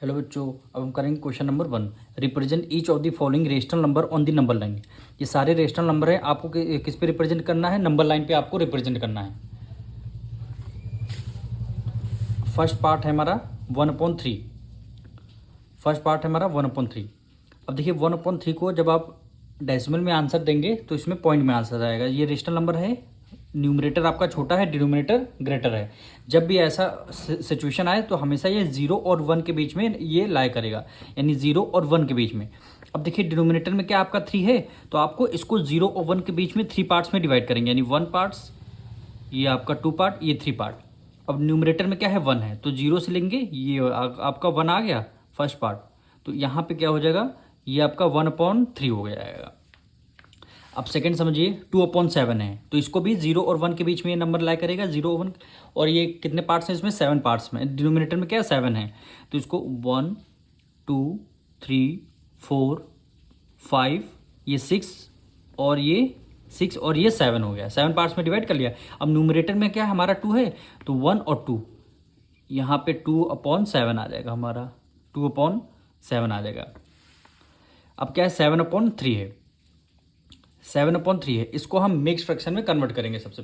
Hello बच्चों, अब हम करेंगे question number 1। Represent each of the following rational number on the number line. ये सारे रेशनल नंबर हैं, आपको किस पे रिप्रेजेंट करना है? नंबर लाइन पे आपको रिप्रेजेंट करना है। फर्स्ट पार्ट है हमारा 1/3। फर्स्ट पार्ट है हमारा 1/3। अब देखिए 1/3 को जब आप डेसिमल में आंसर देंगे तो इसमें पॉइंट में आंसर आएगा। ये रेशनल नंबर है, न्यूमरेटर आपका छोटा है, डिनोमिनेटर ग्रेटर है। जब भी ऐसा सिचुएशन आए तो हमेशा ये 0 और 1 के बीच में ये लाई करेगा, यानी 0 और 1 के बीच में। अब देखिए डिनोमिनेटर में क्या आपका 3 है, तो आपको इसको 0 और 1 के बीच में 3 पार्ट्स में डिवाइड करेंगे, यानी 1 पार्ट्स, ये आपका 2 पार्ट, ये 3 पार्ट। अब न्यूमरेटर में क्या है 1 है, तो 0 से लेंगे, ये आपका 1 आ गया फर्स्ट पार्ट। तो यहाँ पे क्या हो जाएगा, ये आपका 1/3 हो जाएगा। अब सेकंड समझिए 2/7 है, तो इसको भी 0 और 1 के बीच में ये नंबर लाई करेगा, 0 और 1। और ये कितने पार्ट्स हैं इसमें? 7 पार्ट्स में। डिनोमिनेटर में क्या है 7 है, तो इसको 1 2 3 4 5, ये 6 और ये 6 और ये 7 हो गया। 7 पार्ट्स में डिवाइड कर लिया। अब न्यूमरेटर में क्या है हमारा 2 है, तो 1 और 2, यहाँ पे 2/7 आ जाएगा हमारा, 2/7 आ जाएगा। अब क्या है 7/3 है, 7/3 है। इसको हम मिक्स फ्रैक्शन में कन्वर्ट करेंगे। सबसे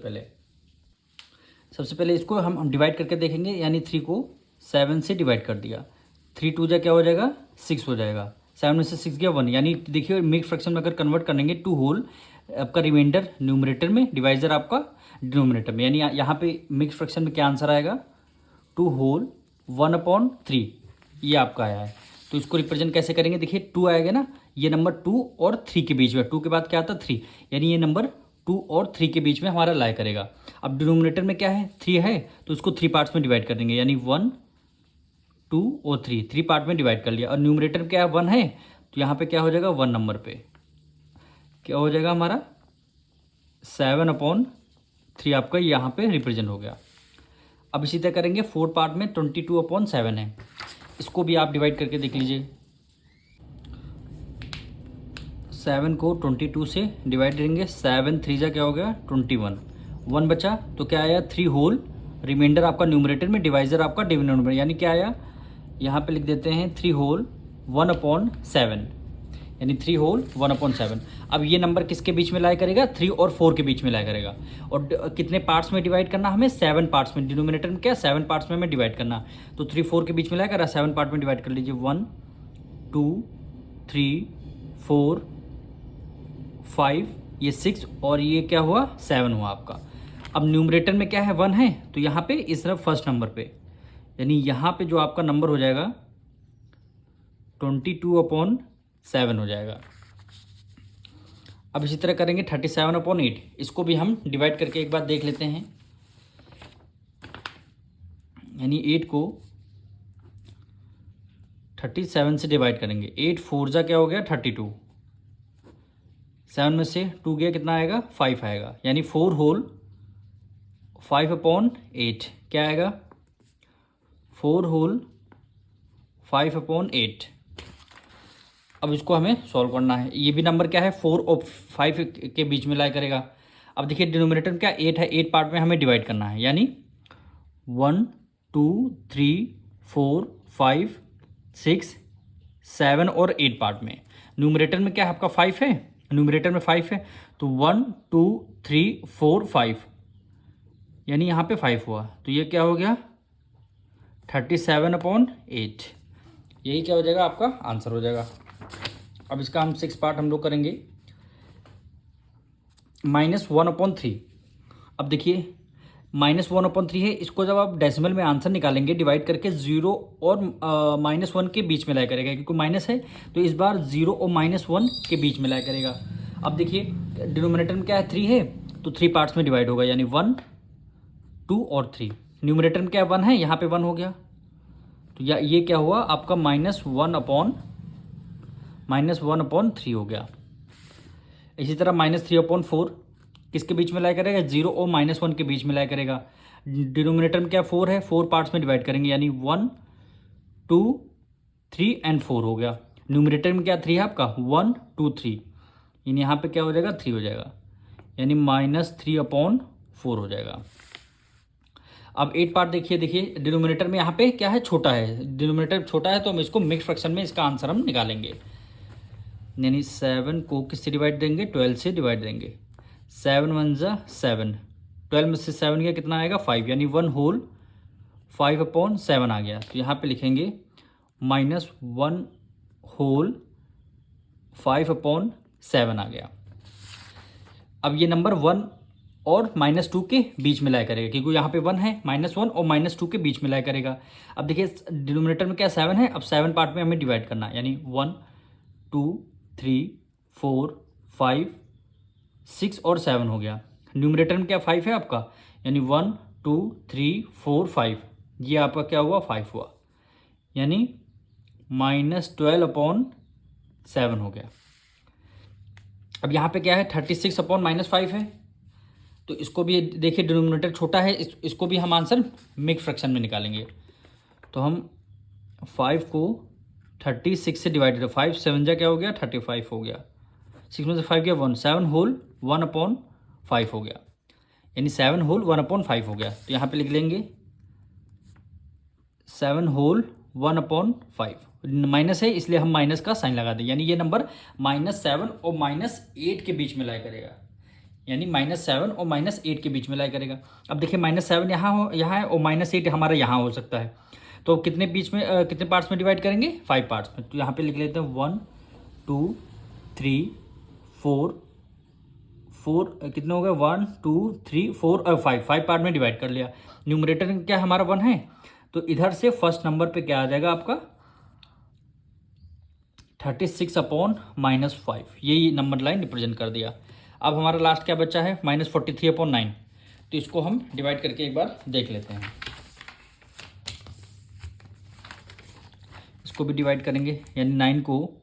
पहले इसको हम डिवाइड करके देखेंगे, यानी 3 को 7 से डिवाइड कर दिया, 3 2 जा क्या हो जाएगा 6 हो जाएगा। 7 में से 6 गया 1, यानी देखिए मिक्स फ्रैक्शन में अगर कन्वर्ट करेंगे 2 होल आपका रिमाइंडर न्यूमरेटर में, डिवाइजर आपका डिनोमिनेटर में, यानी यहाँ पे मिक्स फ्रैक्शन में क्या आंसर आएगा 2 होल 1/3, ये आपका आया है। तो इसको रिप्रेजेंट कैसे करेंगे, देखिए 2 आएगा ना, ये नंबर 2 और 3 के बीच में, 2 के बाद क्या आता 3, यानी ये नंबर 2 और 3 के बीच में हमारा लाई करेगा। अब डिनोमिनेटर में क्या है 3 है, तो इसको 3 पार्ट्स में डिवाइड कर देंगे, यानी 1 2 और 3 पार्ट में डिवाइड कर लिया। और न्यूमरेटर में क्या है 1 है, तो यहाँ पे क्या हो जाएगा 1 नंबर पे क्या हो जाएगा हमारा 7/3 आपका यहाँ पे रिप्रेजेंट हो गया। अब इसी तरह करेंगे 4 पार्ट में 22/7 है, इसको भी आप डिवाइड करके देख लीजिए। 7 को 22 से डिवाइड करेंगे, 7 3 जा क्या हो गया 21, 1 बचा तो क्या आया 3 होल, रिमाइंडर आपका न्यूमरेटर में, डिवाइजर आपका डिनोमिनेटर, यानी क्या आया यहाँ पे लिख देते हैं 3 होल 1/7, यानी 3 होल 1/7। अब ये नंबर किसके बीच में लाई करेगा 3 और 4 के बीच में लाई करेगा। और कितने पार्ट्स में डिवाइड करना हमें 7 पार्ट्स में, डिनोमिनेटर में क्या 7 पार्ट्स में हमें डिवाइड करना, तो 3 4 के बीच में लाई करा 7 पार्ट में डिवाइड कर लीजिए, 1 2 3 4 5, ये 6 और ये क्या हुआ 7 हुआ आपका। अब न्यूमरेटर में क्या है 1 है, तो यहाँ पे इस तरफ फर्स्ट नंबर पे, यानी यहाँ पे जो आपका नंबर हो जाएगा 22/7 हो जाएगा। अब इसी तरह करेंगे 37/8, इसको भी हम डिवाइड करके एक बार देख लेते हैं, यानी 8 को 37 से डिवाइड करेंगे, 8 4 जा क्या हो गया 32, 7 में से 2 गया कितना आएगा 5 आएगा, यानी 4 होल 5/8 क्या आएगा 4 होल 5/8। अब इसको हमें सॉल्व करना है। ये भी नंबर क्या है 4 और 5 के बीच में लाई करेगा। अब देखिए डिनोमिनेटर में क्या 8 है, 8 पार्ट में हमें डिवाइड करना है, यानी 1 2 3 4 5 6 7 और 8 पार्ट में। न्यूमरेटर में क्या है आपका 5 है, न्यूमरेटर में 5 है, तो 1 2 3 4 5, यानी यहाँ पे 5 हुआ, तो ये क्या हो गया 37/8, यही क्या हो जाएगा आपका आंसर हो जाएगा। अब इसका हम 6 पार्ट हम लोग करेंगे, -1/3। अब देखिए -1/3 है, इसको जब आप डेसिमल में आंसर निकालेंगे डिवाइड करके 0 और -1 के बीच में लाया करेगा, क्योंकि माइनस है तो इस बार 0 और -1 के बीच में लाया करेगा। अब देखिए डिनोमिनेटर में क्या है 3 है, तो 3 पार्ट्स में डिवाइड होगा, यानी 1 2 और 3। न्यूमरेटर में क्या 1 है, यहाँ पे 1 हो गया, तो ये क्या हुआ आपका -1/3 हो गया। इसी तरह -3/4 किसके बीच में लाया करेगा 0 और -1 के बीच में लाया करेगा। डिनोमिनेटर में क्या 4 है, 4 पार्ट्स में डिवाइड करेंगे, यानी 1 2 3 एंड 4 हो गया। न्यूमरेटर में क्या 3 है आपका 1 2 3, यानी यहाँ पे क्या हो जाएगा 3 हो जाएगा, यानी -3/4 हो जाएगा। अब 8 पार्ट देखिए डिनोमिनेटर में यहाँ पे क्या है, छोटा है, डिनोमिनेटर छोटा है तो हम इसको मिक्स फ्रैक्शन में इसका आंसर हम निकालेंगे। यानी 7 को किससे डिवाइड देंगे, 12 से डिवाइड देंगे। 7 1 जा 7, 12 में से 7 गया कितना आएगा 5, यानी 1 होल 5/7 आ गया। तो यहाँ पे लिखेंगे -1 होल 5/7 आ गया। अब ये नंबर 1 और -2 के बीच में लाया करेगा, क्योंकि यहाँ पे 1 है, -1 और -2 के बीच में लाया करेगा। अब देखिए डिनोमिनेटर में क्या 7 है, अब 7 पार्ट में हमें डिवाइड करना है, यानी 1 2 3 4 5 6 और 7 हो गया। न्यूमरेटर में क्या 5 है आपका, यानी 1 2 3 4 5, ये आपका क्या हुआ 5 हुआ, यानी -12/7 हो गया। अब यहाँ पे क्या है 36/-5 है, तो इसको भी देखिए डिनोमिनेटर छोटा है, इसको भी हम आंसर मिक्स फ्रैक्शन में निकालेंगे। तो हम 5 को 36 से डिवाइड करें, 5 7 जा क्या हो गया 35 हो गया, 6 में से 5 गया 1, 7 होल 1/5 हो गया, यानी 7 होल 1/5 हो गया। तो यहाँ पे लिख लेंगे 7 होल 1/5, माइनस है इसलिए हम माइनस का साइन लगा दें, यानी ये नंबर -7 और -8 के बीच में लाया करेगा, यानी -7 और -8 के बीच में लाया करेगा। अब देखिए -7 यहाँ है और -8 हमारा यहाँ हो सकता है, तो कितने बीच में कितने पार्ट्स में डिवाइड करेंगे, 5 पार्ट्स में। तो यहाँ पे लिख लेते हैं 1 2 3 4 कितने हो गए 1 2 3 4 और 5 पार्ट में डिवाइड कर लिया। न्यूमरेटर में क्या हमारा 1 है, तो इधर से फर्स्ट नंबर पे क्या आ जाएगा आपका 36/-5, यही नंबर लाइन रिप्रेजेंट कर दिया। अब हमारा लास्ट क्या बचा है -43/9, तो इसको हम डिवाइड करके एक बार देख लेते हैं। इसको भी डिवाइड करेंगे, यानी 9 को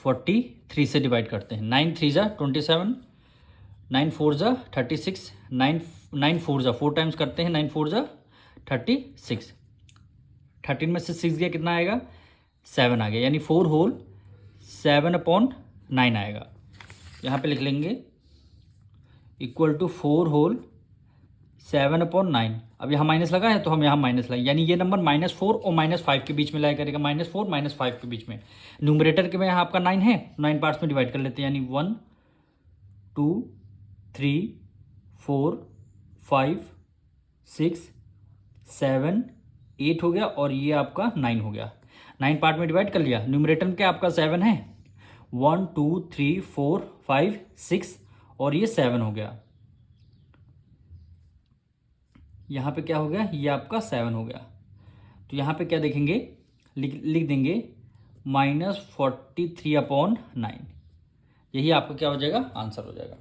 43 से डिवाइड करते हैं। 9 3 जा 27, 9 4 जा 36, 9 4 जा 4 टाइम्स करते हैं, 9 4 जा 36, 13 में से 6 गया कितना आएगा 7 आ गया, यानी 4 होल 7/9 आएगा। यहाँ पे लिख लेंगे इक्वल टू 4 होल 7/9। अब यहाँ माइनस लगा है तो हम यहाँ माइनस लाएंगे, यानी ये नंबर -4 और -5 के बीच में लाया करेगा, -4 -5 के बीच में। न्यूमरेटर के में यहाँ आपका 9 है, 9 पार्ट्स में डिवाइड कर लेते हैं, यानी 1 2 3 4 5 6 7 8 हो गया, और ये आपका 9 हो गया। 9 पार्ट में डिवाइड कर लिया। न्यूमरेटर में क्या आपका 7 है, 1 2 3 4 5 6 और ये 7 हो गया। यहाँ पे क्या हो गया, ये आपका 7 हो गया। तो यहाँ पे क्या देखेंगे, लिख देंगे -43/9, यही आपका क्या हो जाएगा आंसर हो जाएगा।